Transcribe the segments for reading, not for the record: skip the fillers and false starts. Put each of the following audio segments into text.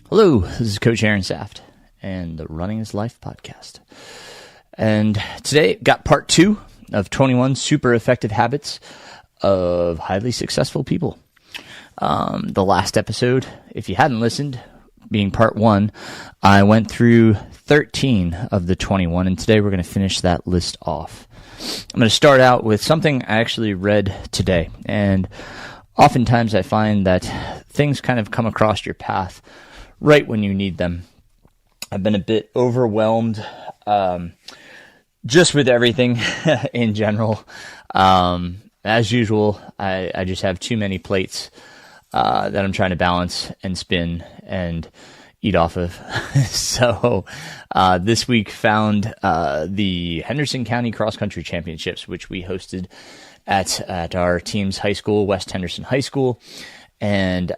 Hello, this is Coach Aaron Saft and the Running is Life podcast. And today got part 2 of 21 super effective habits of highly successful people. The last episode, if you hadn't listened, being part 1, I went through 13 of the 21, and today we're going to finish that list off. I'm going to start out with something I actually read today, and oftentimes I find that things kind of come across your path right when you need them. I've been a bit overwhelmed just with everything in general. As usual, I just have too many plates that I'm trying to balance and spin and eat off of. So this week found the Henderson County Cross Country Championships, which we hosted at our team's high school, West Henderson High School. And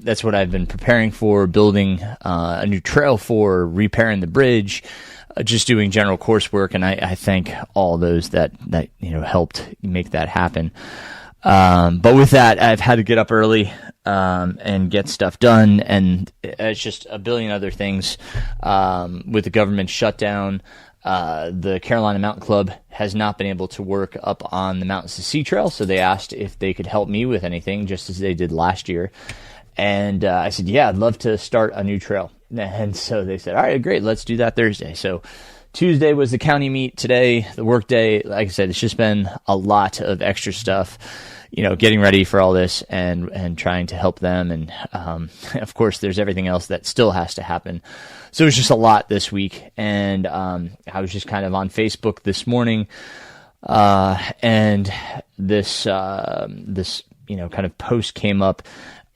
that's what I've been preparing for, building a new trail for, repairing the bridge, just doing general coursework. And I thank all those that helped make that happen. But with that, I've had to get up early and get stuff done. And it's just a billion other things with the government shutdown. The Carolina Mountain Club has not been able to work up on the Mountains to Sea Trail, so they asked if they could help me with anything, just as they did last year. And I said, yeah, I'd love to start a new trail. And so they said, all right, great, let's do that Thursday. So Tuesday was the county meet. Today, the work day. Like I said, it's just been a lot of extra stuff, getting ready for all this and trying to help them. And of course, there's everything else that still has to happen. So it was just a lot this week. And I was just kind of on Facebook this morning, and this kind of post came up,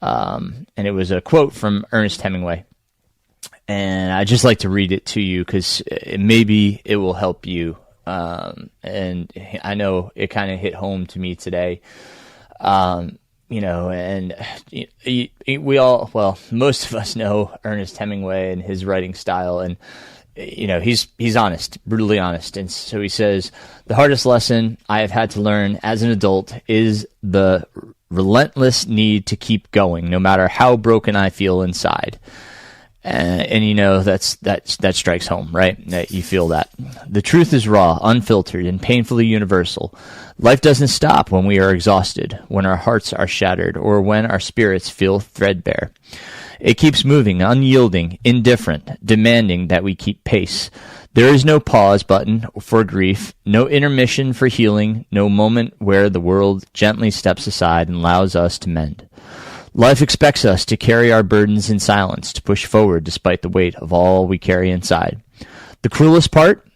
and it was a quote from Ernest Hemingway. And I just like to read it to you because maybe it will help you. And I know it kind of hit home to me today. And we all, well, most of us know Ernest Hemingway and his writing style, and he's honest, brutally honest. And so he says, the hardest lesson I have had to learn as an adult is the relentless need to keep going, no matter how broken I feel inside. And that strikes home, right? That you feel that. The truth is raw, unfiltered, and painfully universal. Life doesn't stop when we are exhausted, when our hearts are shattered, or when our spirits feel threadbare. It keeps moving, unyielding, indifferent, demanding that we keep pace. There is no pause button for grief, no intermission for healing, no moment where the world gently steps aside and allows us to mend. Life expects us to carry our burdens in silence, to push forward despite the weight of all we carry inside. The cruelest part?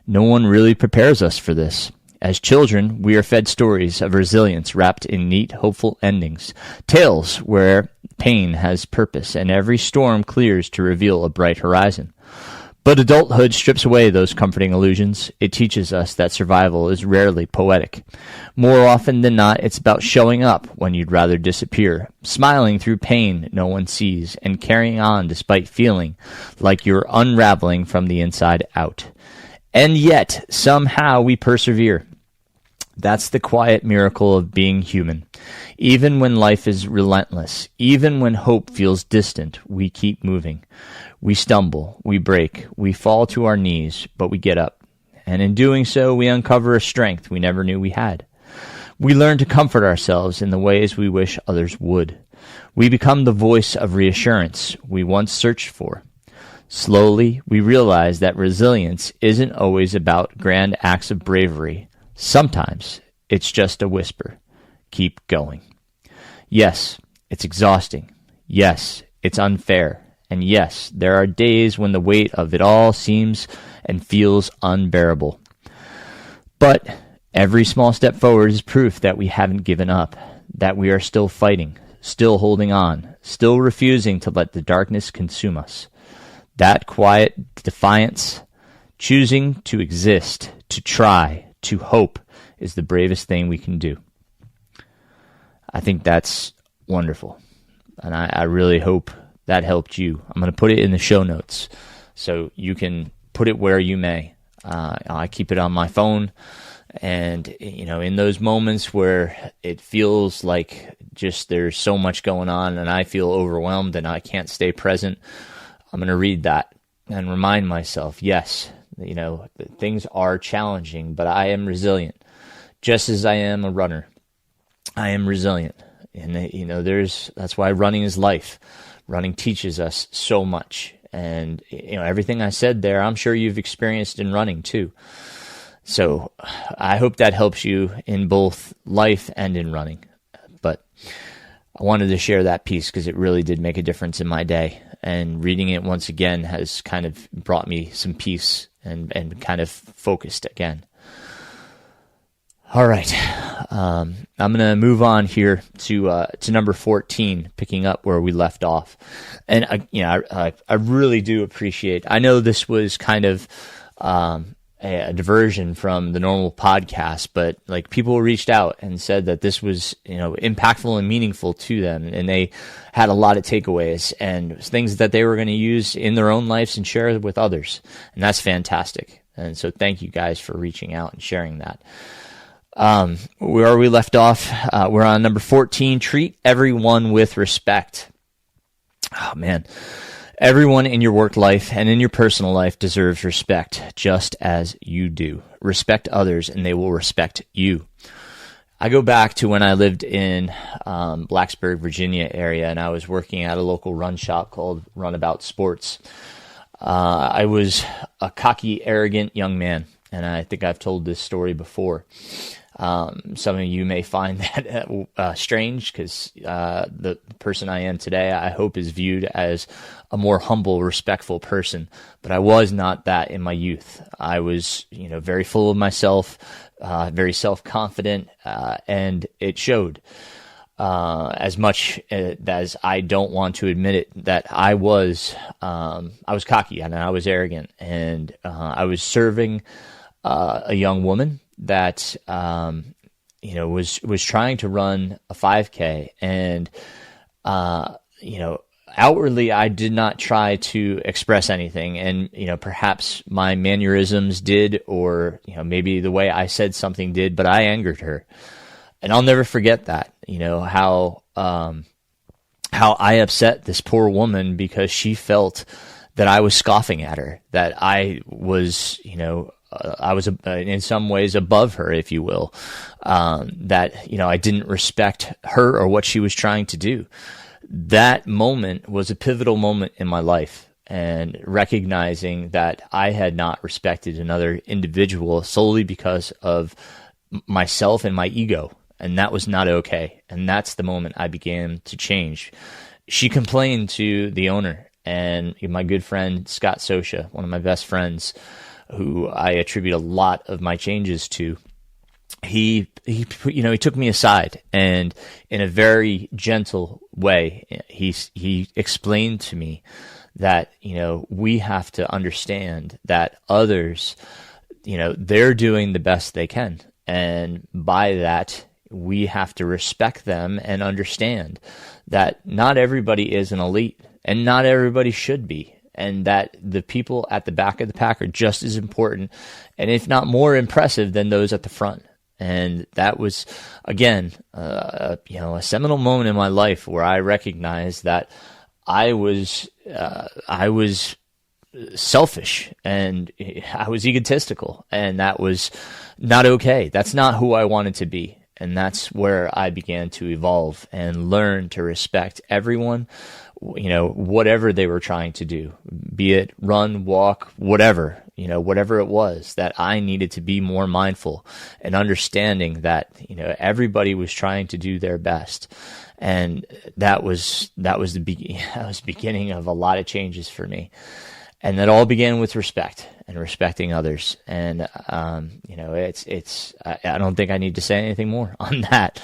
No one really prepares us for this. As children, we are fed stories of resilience wrapped in neat, hopeful endings, tales where pain has purpose and every storm clears to reveal a bright horizon. But adulthood strips away those comforting illusions. It teaches us that survival is rarely poetic. More often than not, it's about showing up when you'd rather disappear, smiling through pain no one sees, and carrying on despite feeling like you're unraveling from the inside out. And yet, somehow we persevere. That's the quiet miracle of being human. Even when life is relentless, even when hope feels distant, we keep moving. We stumble, we break, we fall to our knees, but we get up. And in doing so, we uncover a strength we never knew we had. We learn to comfort ourselves in the ways we wish others would. We become the voice of reassurance we once searched for. Slowly, we realize that resilience isn't always about grand acts of bravery. Sometimes it's just a whisper. Keep going. Yes, it's exhausting. Yes, it's unfair. And yes, there are days when the weight of it all seems and feels unbearable. But every small step forward is proof that we haven't given up, that we are still fighting, still holding on, still refusing to let the darkness consume us. That quiet defiance, choosing to exist, to try, to hope, is the bravest thing we can do. I think that's wonderful. And I really hope that helped you. I'm going to put it in the show notes so you can put it where you may. I keep it on my phone, and in those moments where it feels like just there's so much going on and I feel overwhelmed and I can't stay present, I'm going to read that and remind myself, yes, things are challenging, but I am resilient. Just as I am a runner, I am resilient. And, that's why running is life. Running teaches us so much. And, everything I said there, I'm sure you've experienced in running too. So I hope that helps you in both life and in running. But I wanted to share that piece because it really did make a difference in my day. And reading it once again has kind of brought me some peace and kind of focused again. All right. I'm going to move on here to number 14, picking up where we left off. And I really do appreciate. I know this was kind of a diversion from the normal podcast, but like people reached out and said that this was impactful and meaningful to them, and they had a lot of takeaways and things that they were going to use in their own lives and share with others, and that's fantastic. And so thank you guys for reaching out and sharing that. Where we left off, we're on number 14, treat everyone with respect. Oh man, everyone in your work life and in your personal life deserves respect, just as you do. Respect others and they will respect you. I go back to when I lived in Blacksburg, Virginia area, and I was working at a local run shop called Runabout Sports. I was a cocky, arrogant young man, and I think I've told this story before. Some of you may find that strange because the person I am today, I hope, is viewed as a more humble, respectful person. But I was not that in my youth. I was, very full of myself, very self-confident, and it showed. As much as I don't want to admit it, that I was cocky and I was arrogant, and I was serving a young woman that was trying to run a 5K, and outwardly I did not try to express anything, and perhaps my mannerisms did, or maybe the way I said something did, but I angered her. And I'll never forget that, how I upset this poor woman because she felt that I was scoffing at her, that I was, I was in some ways above her, if you will, that, I didn't respect her or what she was trying to do. That moment was a pivotal moment in my life, and recognizing that I had not respected another individual solely because of myself and my ego. And that was not okay. And that's the moment I began to change. She complained to the owner, and my good friend, Scott Sosha, one of my best friends, who I attribute a lot of my changes to, he took me aside, and in a very gentle way, he explained to me that, we have to understand that others, they're doing the best they can. And by that, we have to respect them and understand that not everybody is an elite, and not everybody should be, and that the people at the back of the pack are just as important, and if not more impressive than those at the front. And that was, again, a seminal moment in my life where I recognized that I was selfish, and I was egotistical, and that was not okay. That's not who I wanted to be. And that's where I began to evolve and learn to respect everyone, whatever they were trying to do, be it run, walk, whatever it was, that I needed to be more mindful and understanding that, everybody was trying to do their best. And that was the beginning of a lot of changes for me. And that all began with respect and respecting others. And, I don't think I need to say anything more on that.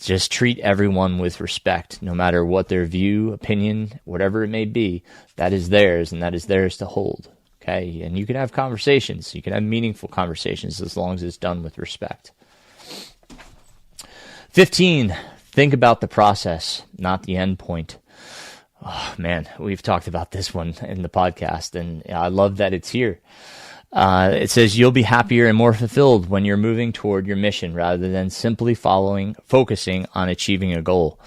Just treat everyone with respect, no matter what their view, opinion, whatever it may be. That is theirs, and that is theirs to hold. Okay. And you can have conversations. You can have meaningful conversations as long as it's done with respect. 15, think about the process, not the end point. Oh man, we've talked about this one in the podcast, and I love that it's here. It says you'll be happier and more fulfilled when you're moving toward your mission rather than simply focusing on achieving a goal.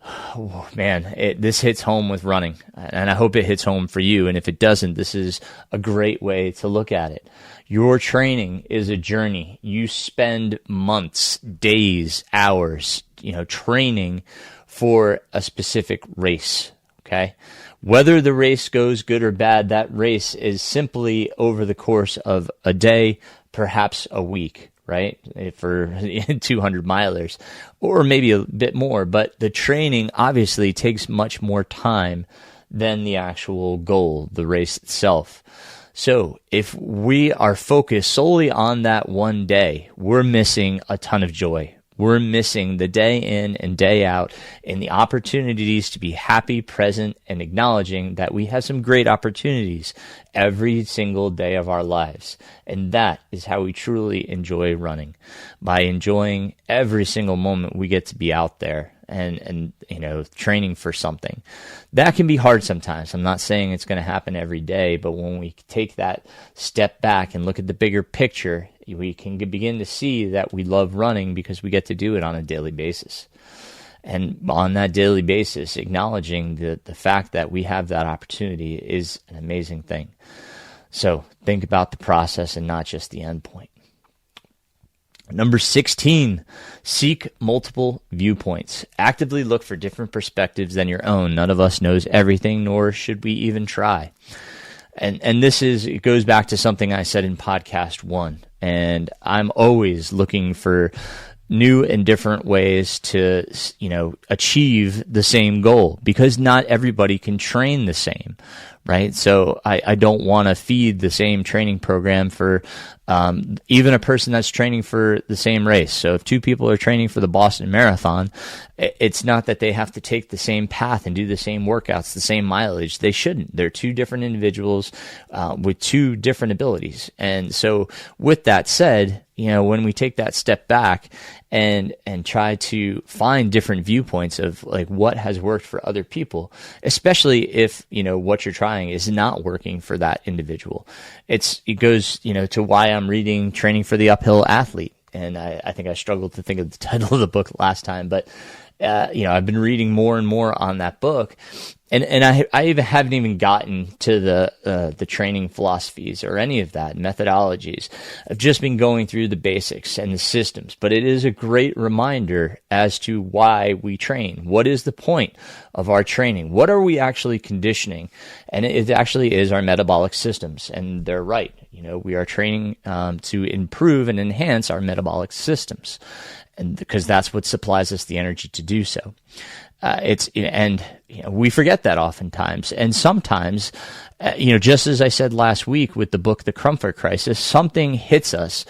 Oh, man, this hits home with running, and I hope it hits home for you. And if it doesn't, this is a great way to look at it. Your training is a journey. You spend months, days, hours, training for a specific race, okay? Whether the race goes good or bad, that race is simply over the course of a day, perhaps a week, right? For 200 milers, or maybe a bit more. But the training obviously takes much more time than the actual goal, the race itself. So if we are focused solely on that one day, we're missing a ton of joy. We're missing the day in and day out and the opportunities to be happy, present, and acknowledging that we have some great opportunities every single day of our lives. And that is how we truly enjoy running, by enjoying every single moment we get to be out there and training for something. That can be hard sometimes. I'm not saying it's going to happen every day, but when we take that step back and look at the bigger picture, we can begin to see that we love running because we get to do it on a daily basis. And on that daily basis, acknowledging the fact that we have that opportunity is an amazing thing. So think about the process and not just the end point. Number 16, seek multiple viewpoints. Actively look for different perspectives than your own. None of us knows everything, nor should we even try. And it goes back to something I said in podcast 1. And I'm always looking for new and different ways to, achieve the same goal, because not everybody can train the same, right? So I don't want to feed the same training program for even a person that's training for the same race. So if two people are training for the Boston Marathon, it's not that they have to take the same path and do the same workouts, the same mileage. They shouldn't. They're two different individuals with two different abilities. And so with that said, when we take that step back and try to find different viewpoints of like what has worked for other people, especially if, what you're trying is not working for that individual. It goes, to why I'm reading Training for the Uphill Athlete. And I think I struggled to think of the title of the book last time, but I've been reading more and more on that book, and I even haven't even gotten to the training philosophies or any of that methodologies. I've just been going through the basics and the systems, but it is a great reminder as to why we train. What is the point of our training? What are we actually conditioning? And it actually is our metabolic systems, and they're right. We are training to improve and enhance our metabolic systems, and because that's what supplies us the energy to do so. We forget that oftentimes, and sometimes, just as I said last week with the book The Comfort Crisis, something hits us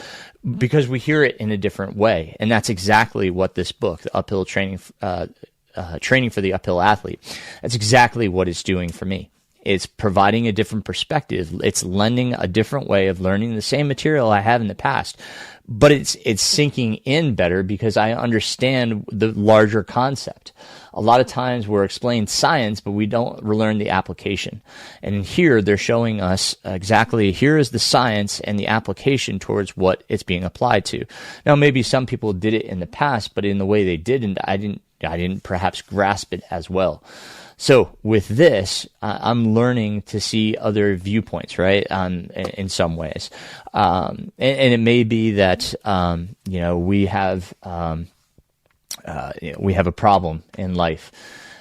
because we hear it in a different way, and that's exactly what this book, the Uphill Training for the Uphill Athlete, that's exactly what it's doing for me. It's providing a different perspective. It's lending a different way of learning the same material I have in the past, but it's sinking in better because I understand the larger concept. A lot of times we're explaining science, but we don't learn the application. And here they're showing us exactly, here is the science and the application towards what it's being applied to. Now, maybe some people did it in the past, but in the way they didn't, I didn't perhaps grasp it as well. So with this, I'm learning to see other viewpoints, right? In some ways, and it may be that we have a problem in life,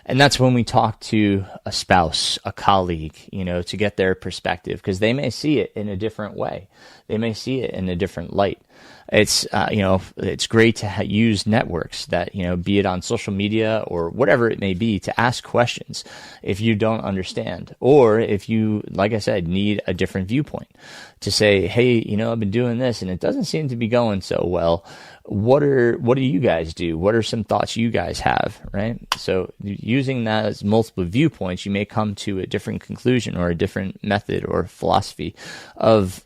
and that's when we talk to a spouse, a colleague, to get their perspective, because they may see it in a different way. They may see it in a different light. It's it's great to use networks that, be it on social media or whatever it may be, to ask questions if you don't understand, or if you, like I said, need a different viewpoint, to say, hey, I've been doing this and it doesn't seem to be going so well. What do you guys do? What are some thoughts you guys have, right? So using that as multiple viewpoints, you may come to a different conclusion or a different method or philosophy of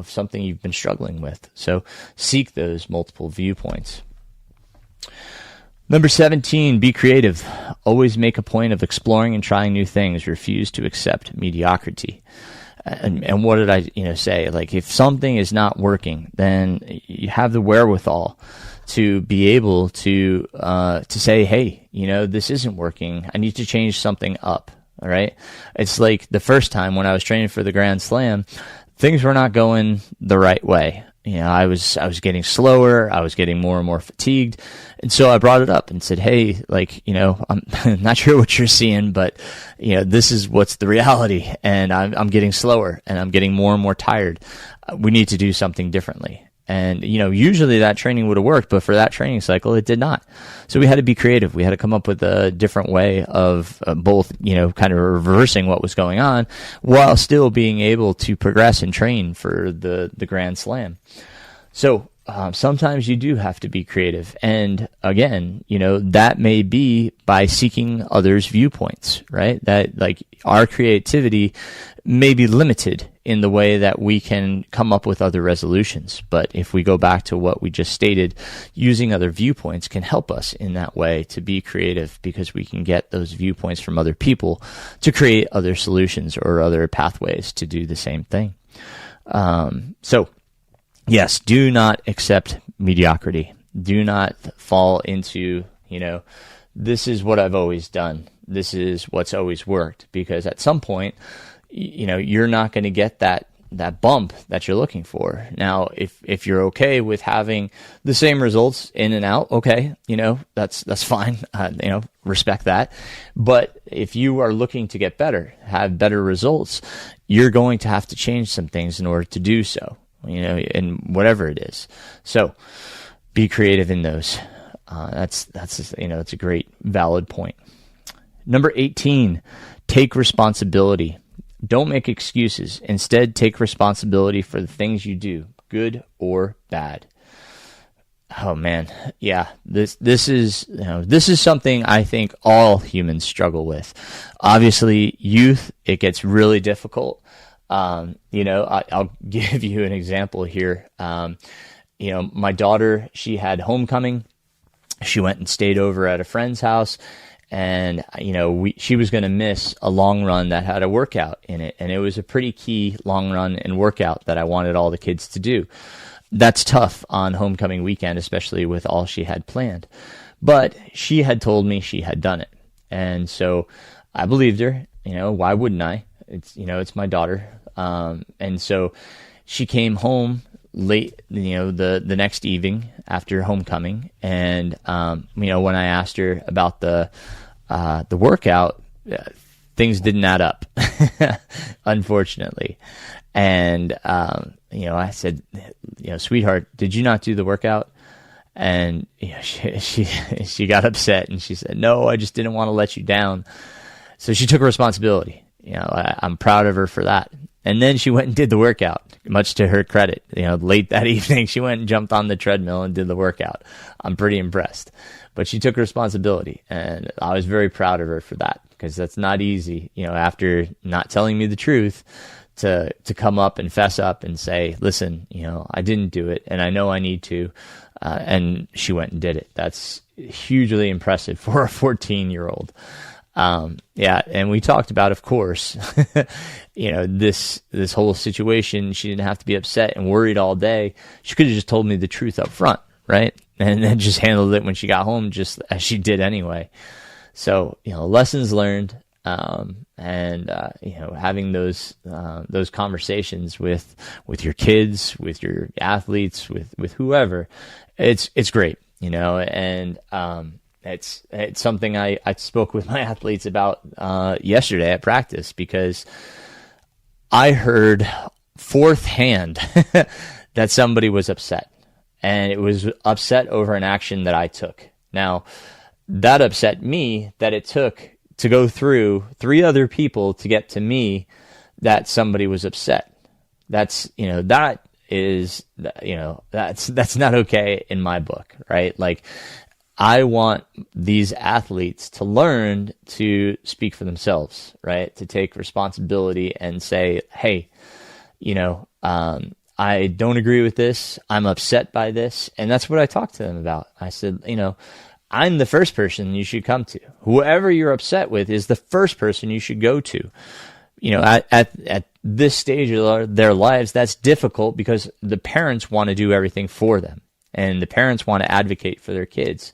something you've been struggling with. So seek those multiple viewpoints. Number 17, be creative. Always make a point of exploring and trying new things. Refuse to accept mediocrity. And what did I say? Like, if something is not working, then you have the wherewithal to be able to say, hey, this isn't working. I need to change something up. All right. It's like the first time when I was training for the Grand Slam, things were not going the right way. I was getting slower. I was getting more and more fatigued. And so I brought it up and said, hey, I'm not sure what you're seeing, but, this is what's the reality. And I'm getting slower and I'm getting more and more tired. We need to do something differently. And, usually that training would have worked, but for that training cycle, it did not. So we had to be creative. We had to come up with a different way of both, kind of reversing what was going on while still being able to progress and train for the Grand Slam. So sometimes you do have to be creative. And again, that may be by seeking others' viewpoints, right? That our creativity may be limited in the way that we can come up with other resolutions. But if we go back to what we just stated, using other viewpoints can help us in that way to be creative, because we can get those viewpoints from other people to create other solutions or other pathways to do the same thing. So yes, do not accept mediocrity. Do not fall into, this is what I've always done. This is what's always worked, because at some point, you're not going to get that bump that you're looking for. Now, if you're okay with having the same results in and out, okay, that's fine. Respect that. But if you are looking to get better, have better results, you're going to have to change some things in order to do so, in whatever it is. So be creative in those. That's it's a great valid point. Number 18, take responsibility. Don't make excuses. Instead, take responsibility for the things you do, good or bad. Oh man, yeah. This is something I think all humans struggle with. Obviously, youth, it gets really difficult. I'll give you an example here. My daughter, she had homecoming. She went and stayed over at a friend's house. And, she was going to miss a long run that had a workout in it. And it was a pretty key long run and workout that I wanted all the kids to do. That's tough on homecoming weekend, especially with all she had planned. But she had told me she had done it. And so I believed her. Why wouldn't I? It's my daughter. And so she came home late, the next evening after homecoming. And, when I asked her about the workout, things didn't add up, unfortunately. And, I said, sweetheart, did you not do the workout? And, she got upset and she said, no, I just didn't want to let you down. So she took responsibility. I'm proud of her for that. And then she went and did the workout, much to her credit. Late that evening, she went and jumped on the treadmill and did the workout. I'm pretty impressed. But she took responsibility, and I was very proud of her for that, because that's not easy, after not telling me the truth, to come up and fess up and say, listen, I didn't do it, and I know I need to. And she went and did it. That's hugely impressive for a 14-year-old. And we talked about, of course, this whole situation. She didn't have to be upset and worried all day. She could have just told me the truth up front, right? And then just handled it when she got home, just as she did anyway. So, lessons learned, and having those conversations with your kids, with your athletes, with whoever, it's great, and, it's something I spoke with my athletes about yesterday at practice, because I heard fourth hand that somebody was upset, and it was upset over an action that I took. Now, that upset me that it took to go through 3 other people to get to me that somebody was upset. That's that's not okay in my book, right? I want these athletes to learn to speak for themselves, right? To take responsibility and say, hey, I don't agree with this. I'm upset by this. And that's what I talked to them about. I said, I'm the first person you should come to. Whoever you're upset with is the first person you should go to. At this stage of their lives, that's difficult because the parents want to do everything for them. and the parents want to advocate for their kids.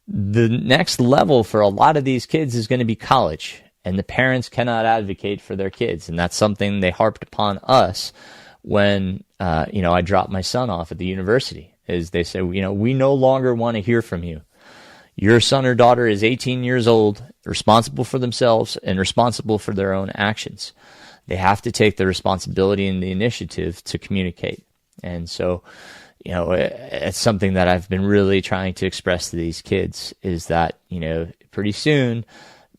The next level for a lot of these kids is going to be college, and the parents cannot advocate for their kids. And that's something they harped upon us when, I dropped my son off at the university, is they said, we no longer want to hear from you. Your son or daughter is 18 years old, responsible for themselves and responsible for their own actions. They have to take the responsibility and the initiative to communicate. And so, it's something that I've been really trying to express to these kids, is that, pretty soon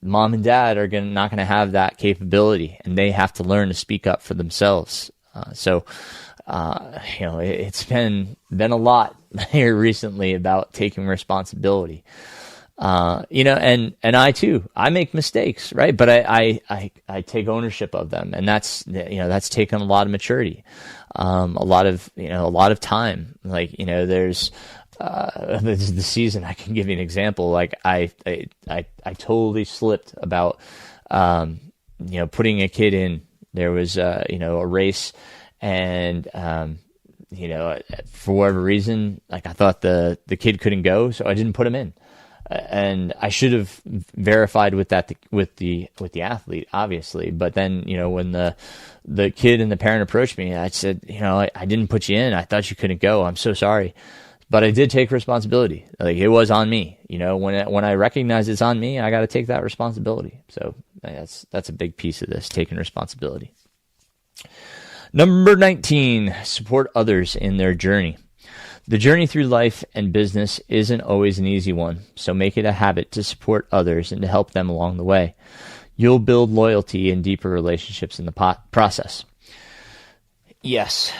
mom and dad are not going to have that capability, and they have to learn to speak up for themselves. It's been a lot here recently about taking responsibility. And I too, I make mistakes, right? But I take ownership of them, and that's taken a lot of maturity, a lot of time. Like, there's the season. I can give you an example. Like I totally slipped about, putting a kid in. There was, a race, and, for whatever reason, like I thought the kid couldn't go, so I didn't put him in. And I should have verified with the athlete, obviously. But then, when the kid and the parent approached me, I said, I didn't put you in. I thought you couldn't go. I'm so sorry. But I did take responsibility. Like, it was on me. When I recognize it's on me, I got to take that responsibility. So that's a big piece of this, taking responsibility. Number 19, support others in their journey. The journey through life and business isn't always an easy one, so make it a habit to support others and to help them along the way. You'll build loyalty and deeper relationships in the process. Yes,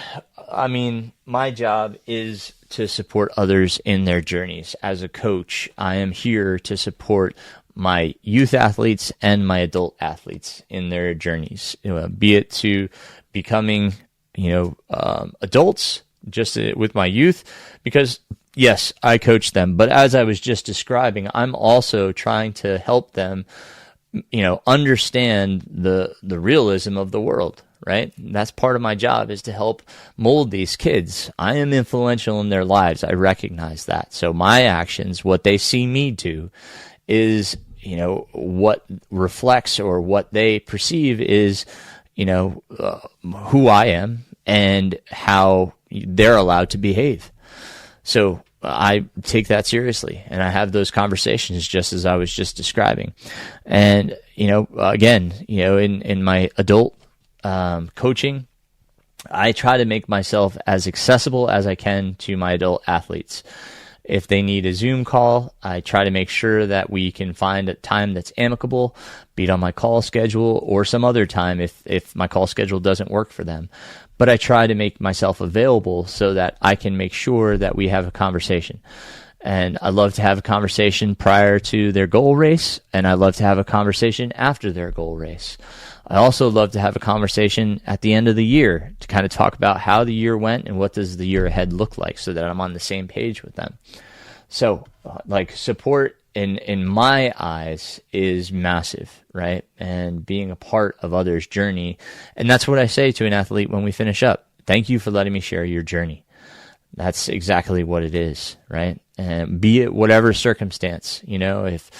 I mean, my job is to support others in their journeys. As a coach, I am here to support my youth athletes and my adult athletes in their journeys, be it to becoming, adults, just with my youth, because yes, I coach them, but as I was just describing, I'm also trying to help them, understand the realism of the world, right? That's part of my job, is to help mold these kids. I am influential in their lives. I recognize that. So my actions, what they see me do, is, what reflects, or what they perceive is, who I am and how they're allowed to behave. So I take that seriously, and I have those conversations just as I was just describing. And, again, in my adult coaching, I try to make myself as accessible as I can to my adult athletes. If they need a Zoom call, I try to make sure that we can find a time that's amicable, be it on my call schedule or some other time if my call schedule doesn't work for them. But I try to make myself available so that I can make sure that we have a conversation. And I love to have a conversation prior to their goal race, and I love to have a conversation after their goal race. I also love to have a conversation at the end of the year to kind of talk about how the year went and what does the year ahead look like, so that I'm on the same page with them. So, support in my eyes is massive, right? And being a part of others' journey. And that's what I say to an athlete when we finish up. Thank you for letting me share your journey. That's exactly what it is, right? And be it whatever circumstance, if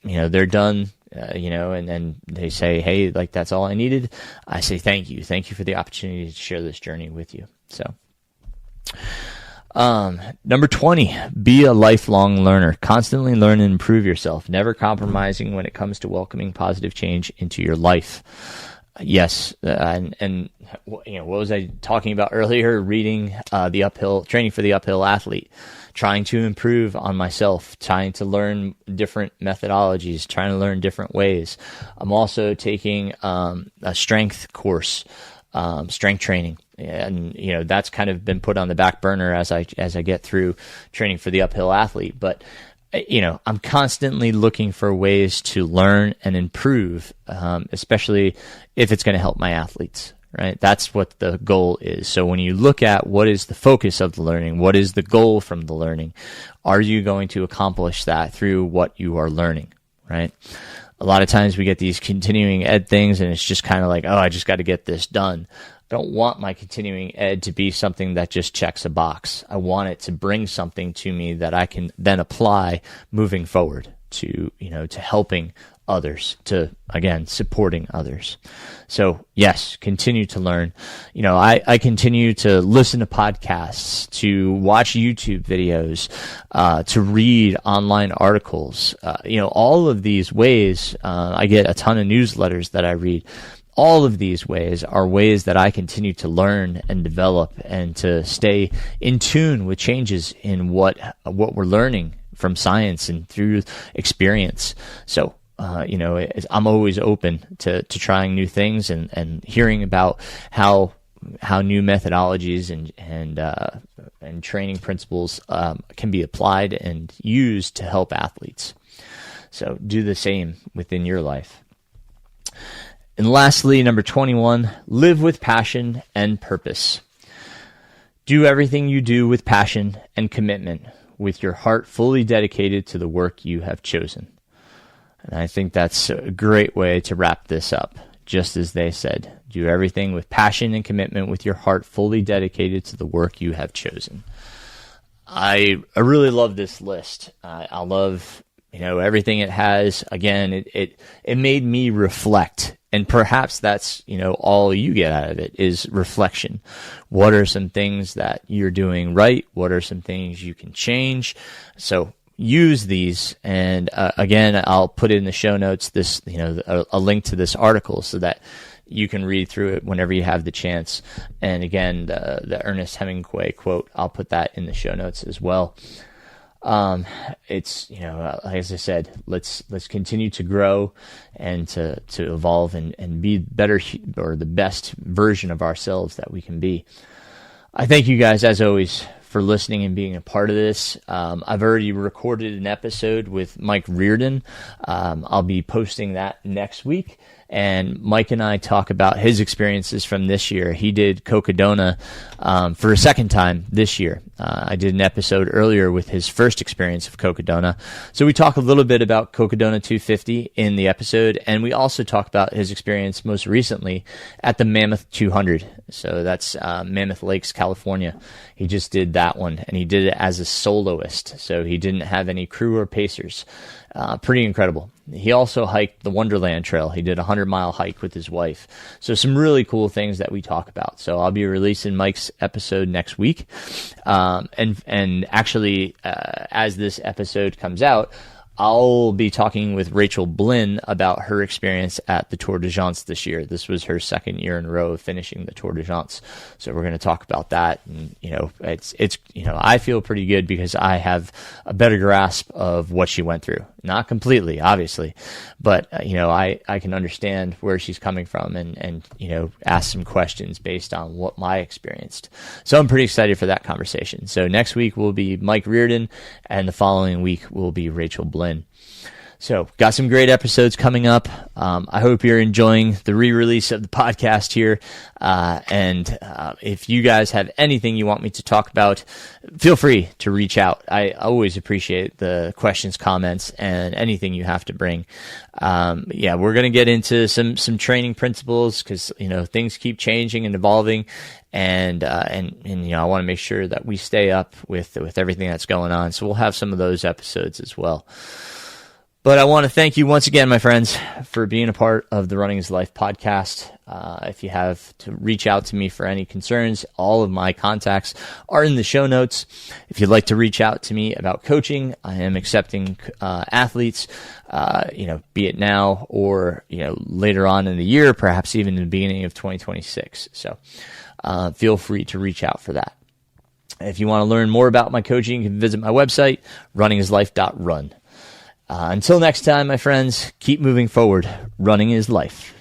they're done, and then they say, hey, that's all I needed, I say thank you for the opportunity to share this journey with you. So number 20, be a lifelong learner. Constantly learn and improve yourself, never compromising when it comes to welcoming positive change into your life. Yes, and what was I talking about earlier? Reading training for the uphill athlete, trying to improve on myself, trying to learn different methodologies, trying to learn different ways. I'm also taking a strength course, strength training, and that's kind of been put on the back burner as I get through training for the uphill athlete. But I'm constantly looking for ways to learn and improve, especially if it's going to help my athletes, right? That's what the goal is. So when you look at what is the focus of the learning, what is the goal from the learning, are you going to accomplish that through what you are learning, right? A lot of times we get these continuing ed things and it's just kind of like, oh, I just got to get this done. I don't want my continuing ed to be something that just checks a box. I want it to bring something to me that I can then apply moving forward to, to helping others, to, again, supporting others. So yes, continue to learn. I continue to listen to podcasts, to watch YouTube videos, to read online articles. All of these ways, I get a ton of newsletters that I read. All of these ways are ways that I continue to learn and develop and to stay in tune with changes in what we're learning from science and through experience. So, I'm always open to trying new things and hearing about how new methodologies and training principles can be applied and used to help athletes. So do the same within your life. And lastly, number 21, live with passion and purpose. Do everything you do with passion and commitment, with your heart fully dedicated to the work you have chosen. And I think that's a great way to wrap this up. Just as they said, do everything with passion and commitment, with your heart fully dedicated to the work you have chosen. I really love this list. I love, everything it has. Again, it made me reflect. And perhaps that's, all you get out of it is reflection. What are some things that you're doing right? What are some things you can change? So use these. And again, I'll put in the show notes this, a link to this article so that you can read through it whenever you have the chance. And again, the Ernest Hemingway quote, I'll put that in the show notes as well. It's, as I said, let's continue to grow and to evolve and be better, or the best version of ourselves that we can be. I thank you guys, as always, for listening and being a part of this. I've already recorded an episode with Mike Reardon. I'll be posting that next week. And Mike and I talk about his experiences from this year. He did Cocodona for a second time this year. I did an episode earlier with his first experience of Cocodona. So we talk a little bit about Cocodona 250 in the episode, and we also talk about his experience most recently at the Mammoth 200. So that's Mammoth Lakes, California. He just did that one, and he did it as a soloist. So he didn't have any crew or pacers. Pretty incredible. He also hiked the Wonderland Trail. He did a 100-mile hike with his wife. So some really cool things that we talk about. So I'll be releasing Mike's episode next week. And actually, as this episode comes out, I'll be talking with Rachel Blinn about her experience at the Tour de France this year. This was her second year in a row of finishing the Tour de France. So we're going to talk about that. And, it's I feel pretty good because I have a better grasp of what she went through. Not completely, obviously, but, I can understand where she's coming from and ask some questions based on what I experienced. So I'm pretty excited for that conversation. So next week will be Mike Reardon, and the following week will be Rachel Blinn. So got some great episodes coming up. I hope you're enjoying the re-release of the podcast here. And if you guys have anything you want me to talk about, feel free to reach out. I always appreciate the questions, comments, and anything you have to bring. We're going to get into some training principles because, things keep changing and evolving. And I want to make sure that we stay up with everything that's going on. So we'll have some of those episodes as well. But I want to thank you once again, my friends, for being a part of the Running is Life podcast. If you have to reach out to me for any concerns, all of my contacts are in the show notes. If you'd like to reach out to me about coaching, I am accepting athletes, be it now or, later on in the year, perhaps even in the beginning of 2026. So feel free to reach out for that. If you want to learn more about my coaching, you can visit my website, runningislife.run. Until next time, my friends, keep moving forward. Running is life.